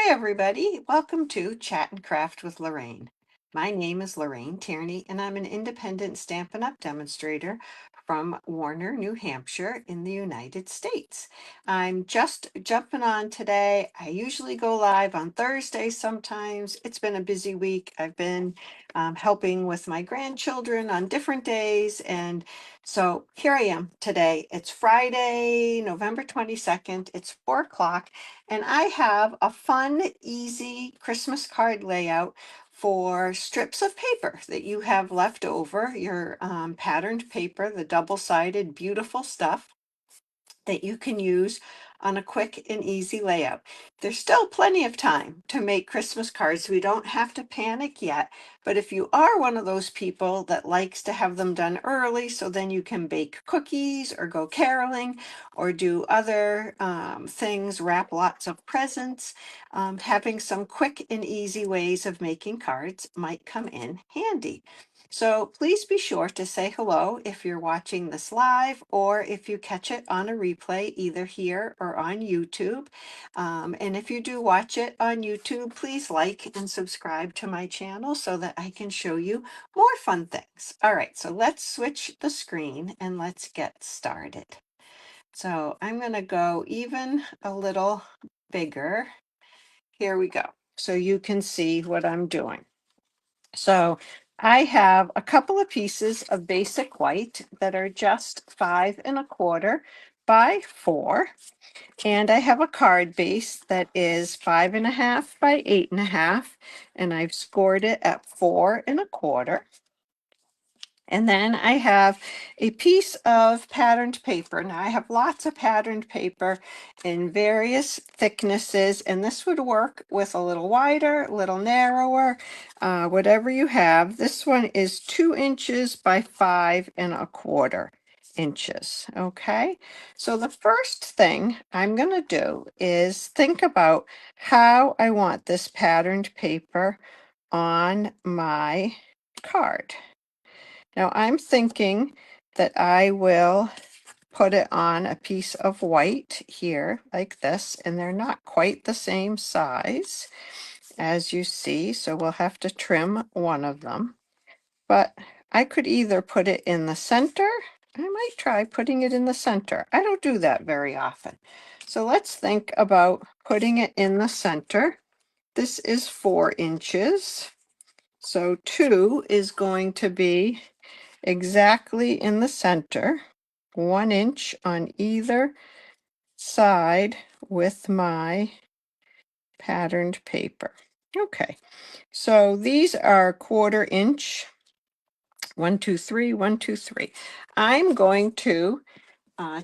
Hi, everybody. Welcome to Chat and Craft with Lorraine. My name is Lorraine Tierney, and I'm an independent Stampin' Up! Demonstrator from Warner, New Hampshire in the United States. I'm just jumping on today. I usually go live on Thursdays sometimes. It's been a busy week. I've been helping with my grandchildren on different days, and so here I am today. It's Friday, November 22nd. It's 4 o'clock. And I have a fun, easy Christmas card layout for strips of paper that you have left over, your patterned paper, the double-sided beautiful stuff that you can use on a quick and easy layout. There's still plenty of time to make Christmas cards. We don't have to panic yet, but if you are one of those people that likes to have them done early so then you can bake cookies or go caroling or do other things, wrap lots of presents, having some quick and easy ways of making cards might come in handy. So please be sure to say hello if you're watching this live or if you catch it on a replay either here or on YouTube. And if you do watch it on YouTube, please like and subscribe to my channel so that I can show you more fun things. All right, so let's switch the screen and let's get started. So I'm going to go even a little bigger. Here we go. So you can see what I'm doing. So I have a couple of pieces of basic white that are just 5 1/4 by 4. And I have a card base that is 5 1/2 by 8 1/2. And I've scored it at 4 1/4. And then I have a piece of patterned paper. Now I have lots of patterned paper in various thicknesses, and this would work with a little wider, a little narrower, whatever you have. This one is 2 inches by 5 1/4 inches. Okay, so the first thing I'm going to do is think about how I want this patterned paper on my card. Now I'm thinking that I will put it on a piece of white here like this, and they're not quite the same size as you see, so we'll have to trim one of them. But I could either put it in the center. I might try putting it in the center. I don't do that very often. So let's think about putting it in the center. This is 4 inches. So 2 is going to be exactly in the center, 1 inch on either side with my patterned paper. Okay, so these are 1/4 inch, 1, 2, 3, 1, 2, 3. I'm going to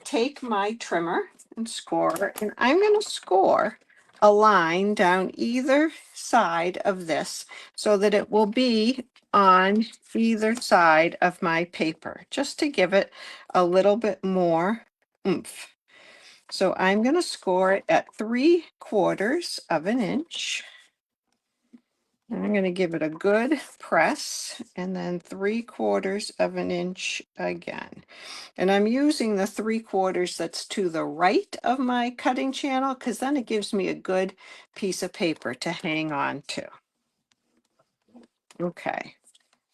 take my trimmer and score, and I'm going to score a line down either side of this so that it will be on either side of my paper, just to give it a little bit more oomph. So I'm going to score it at 3/4 of an inch. And I'm going to give it a good press, and then 3/4 of an inch again. And I'm using the 3/4 that's to the right of my cutting channel because then it gives me a good piece of paper to hang on to. Okay,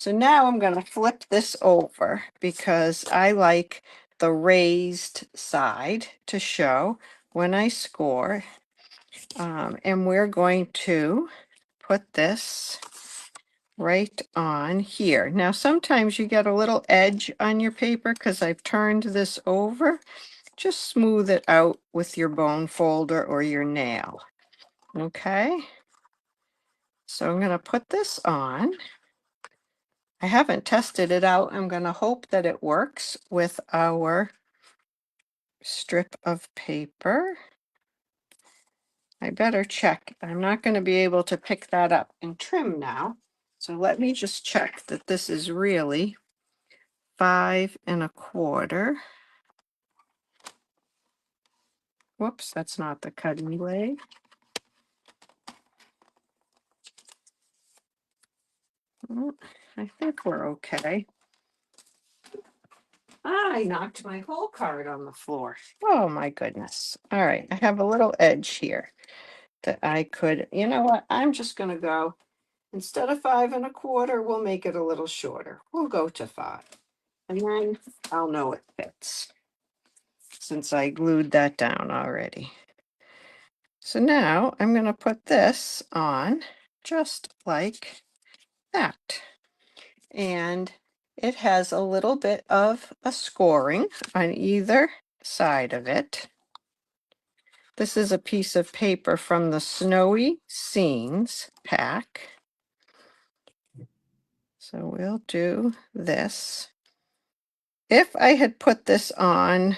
so now I'm going to flip this over because I like the raised side to show when I score. And we're going to put this right on here. Now, sometimes you get a little edge on your paper because I've turned this over. Just smooth it out with your bone folder or your nail. Okay, so I'm going to put this on. I haven't tested it out. I'm going to hope that it works with our strip of paper. I better check. I'm not going to be able to pick that up and trim now. So let me just check that this is really 5 1/4. Whoops, that's not the cutting blade. I think we're okay. I knocked my whole card on the floor. Oh my goodness. All right, I have a little edge here. that I could, you know what, I'm just gonna go, instead of 5 1/4, we'll make it a little shorter. We'll go to 5. And then I'll know it fits, since I glued that down already. So now I'm gonna put this on just like that. And it has a little bit of a scoring on either side of it. This is a piece of paper from the Snowy Scenes pack. So we'll do this. If I had put this on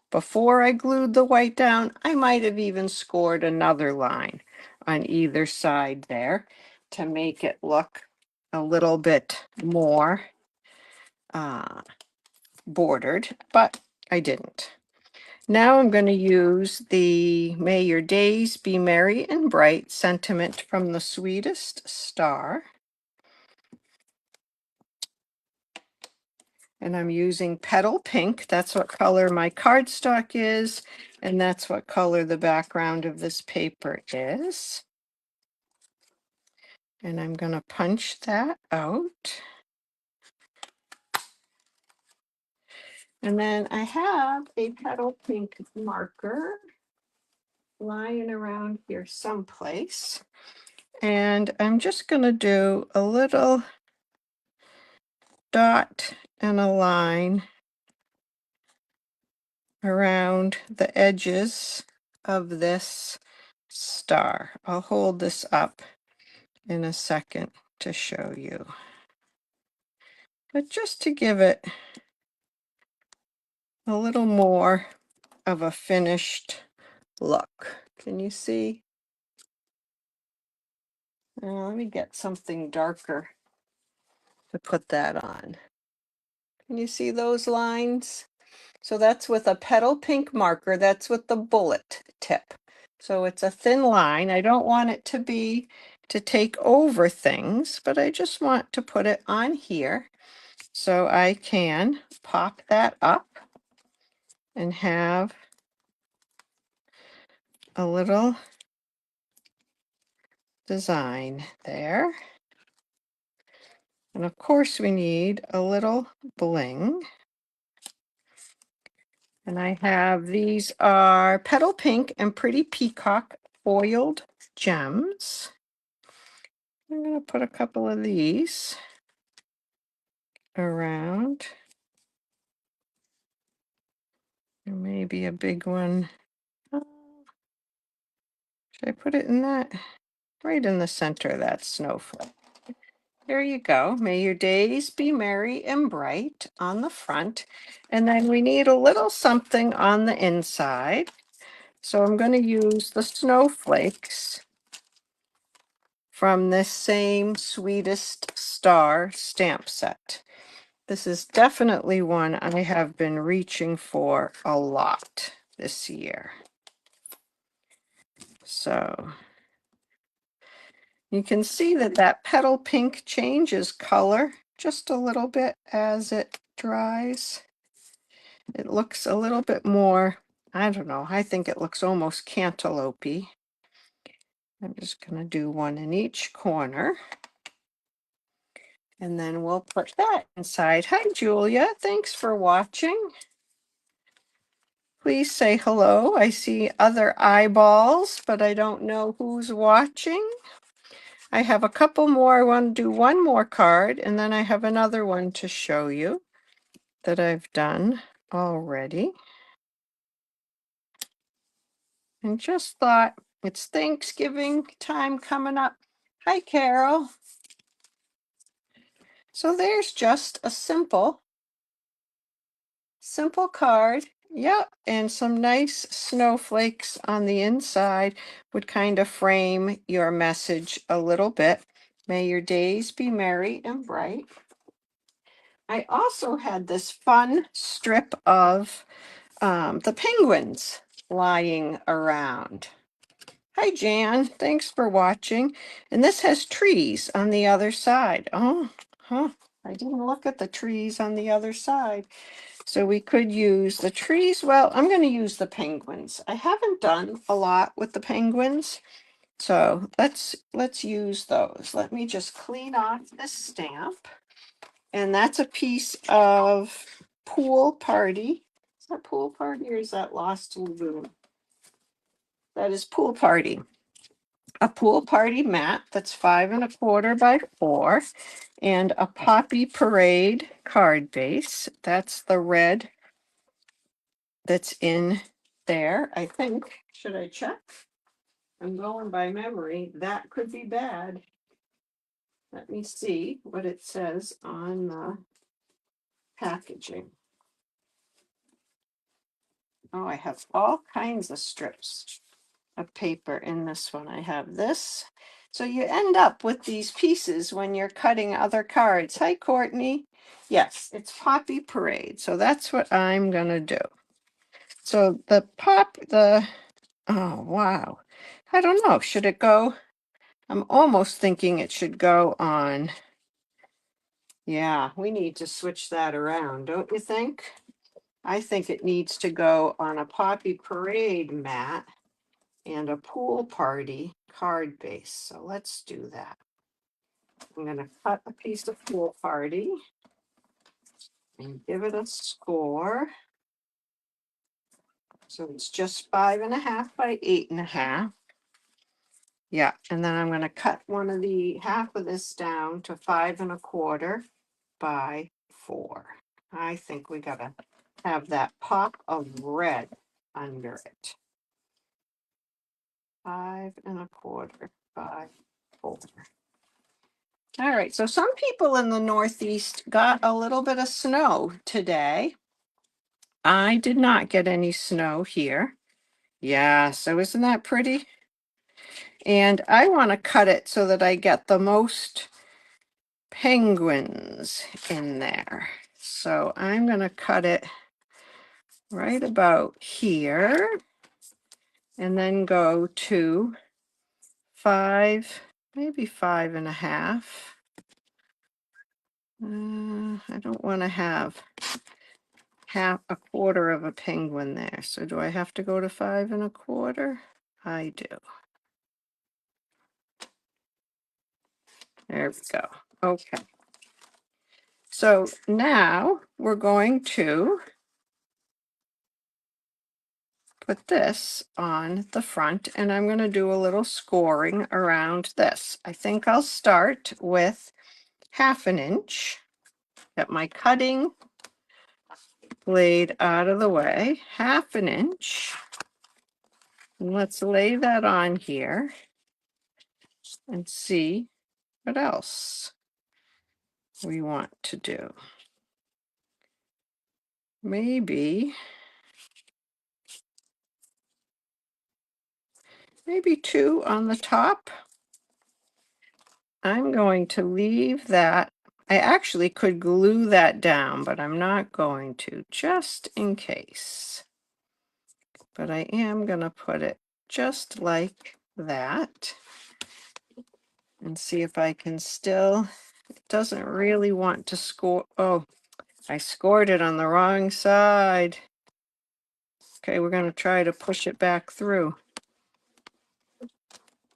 before I glued the white down, I might have even scored another line on either side there to make it look a little bit more bordered, but I didn't. Now I'm going to use the May Your Days Be Merry and Bright sentiment from the Sweetest Star. And I'm using Petal Pink. That's what color my cardstock is, and that's what color the background of this paper is. And I'm going to punch that out. And then I have a Petal Pink marker lying around here someplace. And I'm just going to do a little dot and a line around the edges of this star. I'll hold this up in a second to show you. But just to give it a little more of a finished look. Can you see? Let me get something darker to put that on. Can you see those lines? So that's with a Petal Pink marker. That's with the bullet tip. So it's a thin line. I don't want it to take over things, but I just want to put it on here so I can pop that up and have a little design there. And of course we need a little bling. And I have, these are Petal Pink and Pretty Peacock foiled gems. I'm going to put a couple of these around. And maybe a big one. Should I put it in that? Right in the center of that snowflake. There you go. May your days be merry and bright on the front. And then we need a little something on the inside. So I'm going to use the snowflakes from this same Sweetest Star stamp set. This is definitely one I have been reaching for a lot this year. So you can see that that Petal Pink changes color just a little bit as it dries. It looks a little bit more, I don't know, I think it looks almost cantaloupe-y. I'm just going to do one in each corner. And then we'll put that inside. Hi, Julia. Thanks for watching. Please say hello. I see other eyeballs, but I don't know who's watching. I have a couple more. I want to do one more card, and then I have another one to show you that I've done already. And just thought, it's Thanksgiving time coming up. Hi, Carol. So there's just a simple card. Yep, and some nice snowflakes on the inside would kind of frame your message a little bit. May your days be merry and bright. I also had this fun strip of the penguins lying around. Hi, Jan. Thanks for watching. And this has trees on the other side. Oh, huh. I didn't look at the trees on the other side. So we could use the trees. Well, I'm going to use the penguins. I haven't done a lot with the penguins. So let's use those. Let me just clean off this stamp. And that's a piece of Pool Party. Is that Pool Party or is that Lost Lagoon? That is Pool Party. A Pool Party mat that's 5¼ by 4, and a Poppy Parade card base. That's the red that's in there, I think. Should I check? I'm going by memory. That could be bad. Let me see what it says on the packaging. Oh, I have all kinds of strips of paper in this one. I have this. So you end up with these pieces when you're cutting other cards. Hi, Courtney. Yes, it's Poppy Parade. So that's what I'm going to do. So oh, wow. I don't know. Should it go? I'm almost thinking it should go on. Yeah, we need to switch that around, don't you think? I think it needs to go on a Poppy Parade mat and a Pool Party card base. So let's do that. I'm going to cut a piece of Pool Party and give it a score. So it's just 5½ by 8½. Yeah, and then I'm going to cut half of this down to 5¼ by 4. I think we got to have that pop of red under it. 5¼ by 4. All right, so some people in the Northeast got a little bit of snow today. I did not get any snow here. Yeah, so isn't that pretty? And I want to cut it so that I get the most penguins in there. So I'm going to cut it right about here and then go to 5, maybe 5½. I don't want to have a quarter of a penguin there. So do I have to go to 5¼ I do. There we go. Okay. So now we're going to put this on the front, and I'm going to do a little scoring around this. I think I'll start with 1/2 inch. Get my cutting blade out of the way. 1/2 inch. And let's lay that on here and see what else we want to do. Maybe 2 on the top. I'm going to leave that. I actually could glue that down, but I'm not going to, just in case. But I am going to put it just like that and see if I can still, it doesn't really want to score. Oh, I scored it on the wrong side. Okay, we're going to try to push it back through.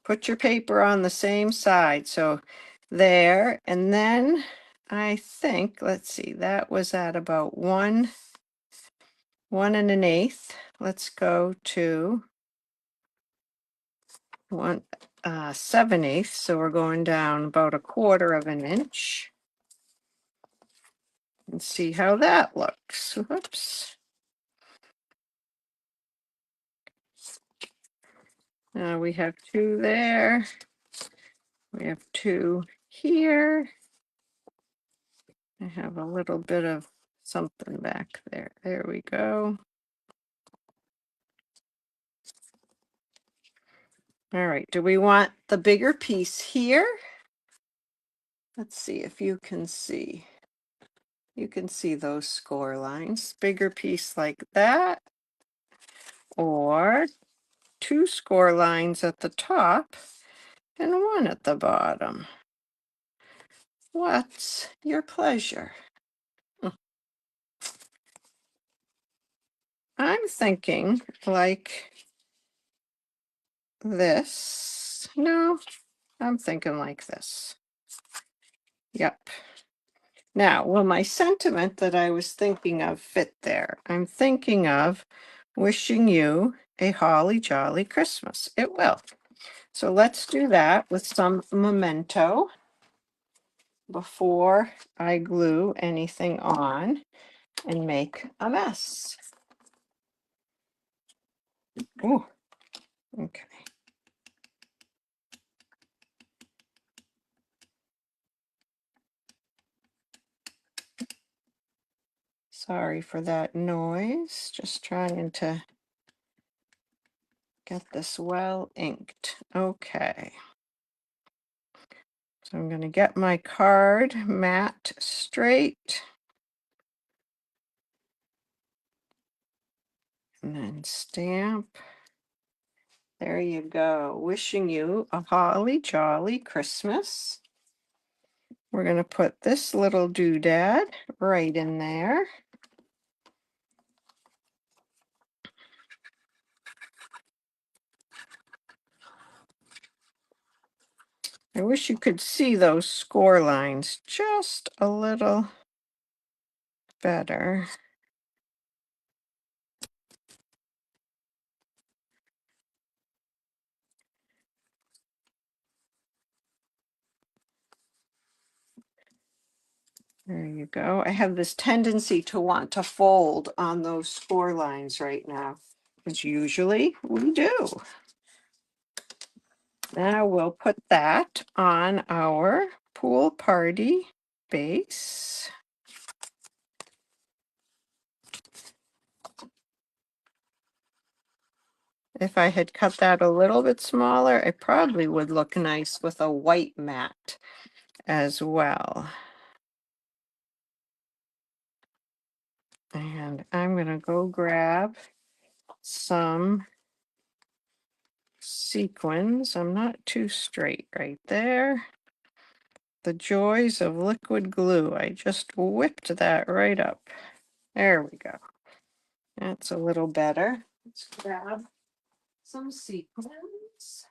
Put your paper on the same side. So there, and then I think, let's see, that was at about 1 1 1/8. Let's go to 1 7/8. So we're going down about 1/4 inch and see how that looks. Whoops. Now we have 2 there. We have 2 here. I have a little bit of something back there. There we go. All right, do we want the bigger piece here? Let's see if you can see. You can see those score lines. Bigger piece like that, or 2 score lines at the top and 1 at the bottom. What's your pleasure? I'm thinking like this. No, I'm thinking like this. Yep. Now, will my sentiment that I was thinking of fit there? I'm thinking of wishing you a holly jolly Christmas. It will. So let's do that with some memento before I glue anything on and make a mess. Oh, okay. Sorry for that noise. Just trying to get this well inked. Okay. So I'm going to get my card mat straight. And then stamp. There you go. Wishing you a holly jolly Christmas. We're going to put this little doodad right in there. I wish you could see those score lines just a little better. There you go. I have this tendency to want to fold on those score lines right now, because usually we do. Now we'll put that on our pool party base. If I had cut that a little bit smaller, it probably would look nice with a white mat as well. And I'm going to go grab some sequins. I'm not too straight right there. The joys of liquid glue. I just whipped that right up. There we go. That's a little better. Let's grab some sequins.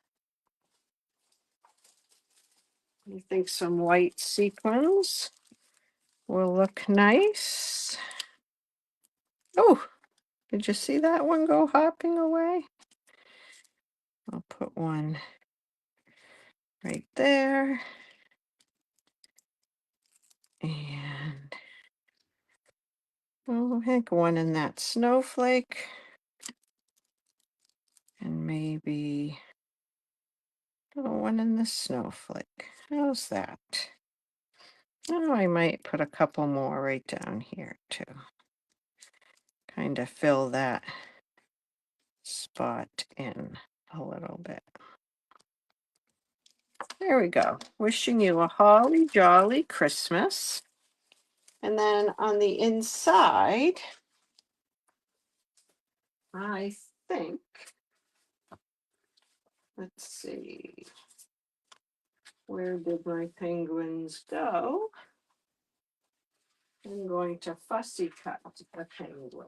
I think some white sequins will look nice. Oh, did you see that one go hopping away? I'll put one right there. And oh, I think one in that snowflake. And maybe one in the snowflake. How's that? Oh, I might put a couple more right down here too. Kind of fill that spot in a little bit. There we go. Wishing you a holly jolly Christmas. And then on the inside, I think, let's see, where did my penguins go? I'm going to fussy cut a penguin.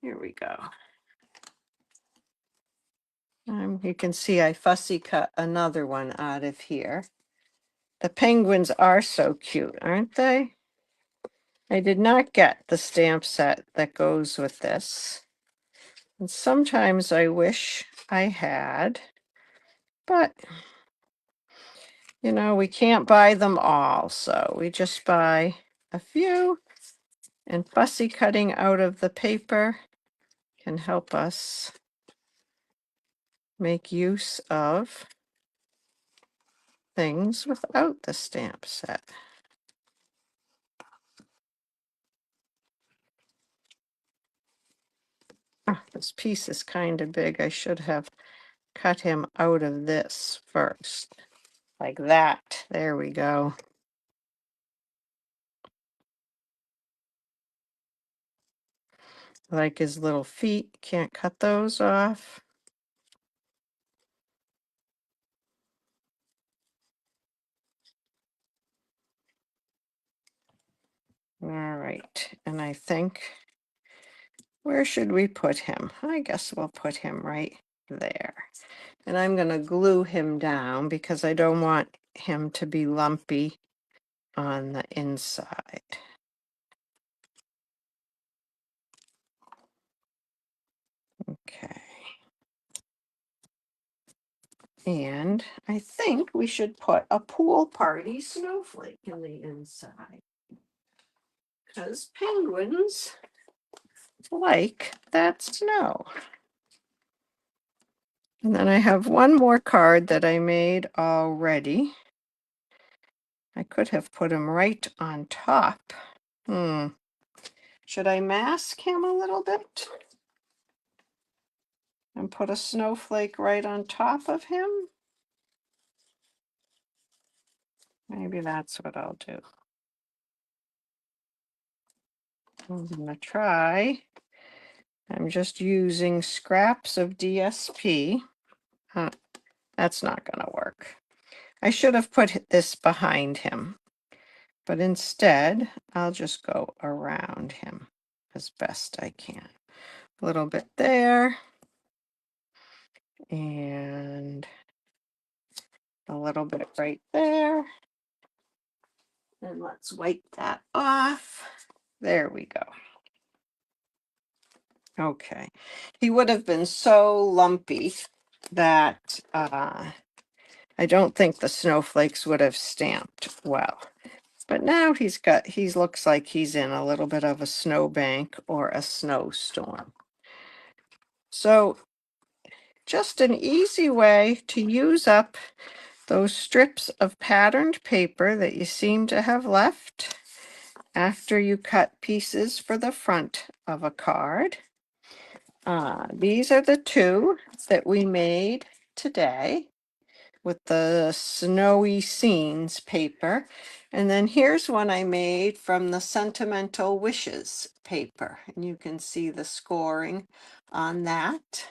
Here we go. You can see I fussy cut another one out of here. The penguins are so cute, aren't they? I did not get the stamp set that goes with this. And sometimes I wish I had, but you know, we can't buy them all, so we just buy a few, and fussy cutting out of the paper can help us make use of things without the stamp set. Oh, this piece is kind of big. I should have cut him out of this first, like that. There we go. Like his little feet, can't cut those off. All right, and I think Where should we put him? I guess we'll put him right there. And I'm going to glue him down because I don't want him to be lumpy on the inside. Okay. And I think we should put a pool party snowflake in the inside. Because penguins like that snow. And then I have one more card that I made already. I could have put him right on top. Should I mask him a little bit? And put a snowflake right on top of him? Maybe that's what I'll do. I'm gonna try. I'm just using scraps of DSP. That's not gonna work. I should have put this behind him, but instead I'll just go around him as best I can. A little bit there, and a little bit right there. And let's wipe that off. There we go. Okay. He would have been so lumpy that I don't think the snowflakes would have stamped well. But now he looks like he's in a little bit of a snowbank or a snowstorm. So just an easy way to use up those strips of patterned paper that you seem to have left after you cut pieces for the front of a card. These are the two that we made today with the snowy scenes paper. And then here's one I made from the Sentimental Wishes paper. And you can see the scoring on that.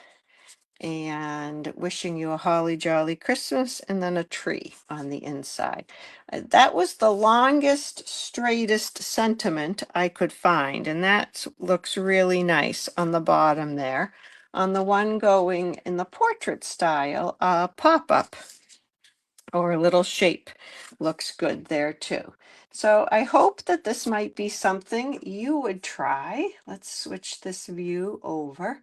And wishing you a holly jolly Christmas, and then a tree on the inside. That was the longest, straightest sentiment I could find, and that looks really nice on the bottom there. On the one going in the portrait style, pop-up or a little shape looks good there too. So I hope that this might be something you would try. Let's switch this view over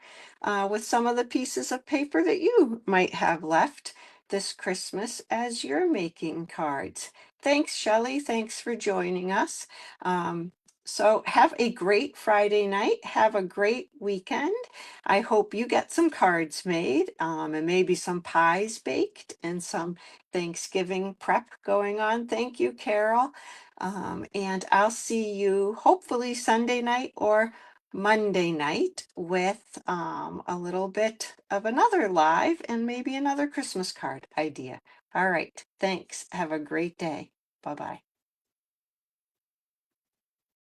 with some of the pieces of paper that you might have left this Christmas as you're making cards. Thanks, Shelley. Thanks for joining us. So have a great Friday night. Have a great weekend. I hope you get some cards made and maybe some pies baked and some Thanksgiving prep going on. Thank you, Carol. And I'll see you hopefully Sunday night or Monday night with a little bit of another live and maybe another Christmas card idea. All right. Thanks. Have a great day. Bye-bye.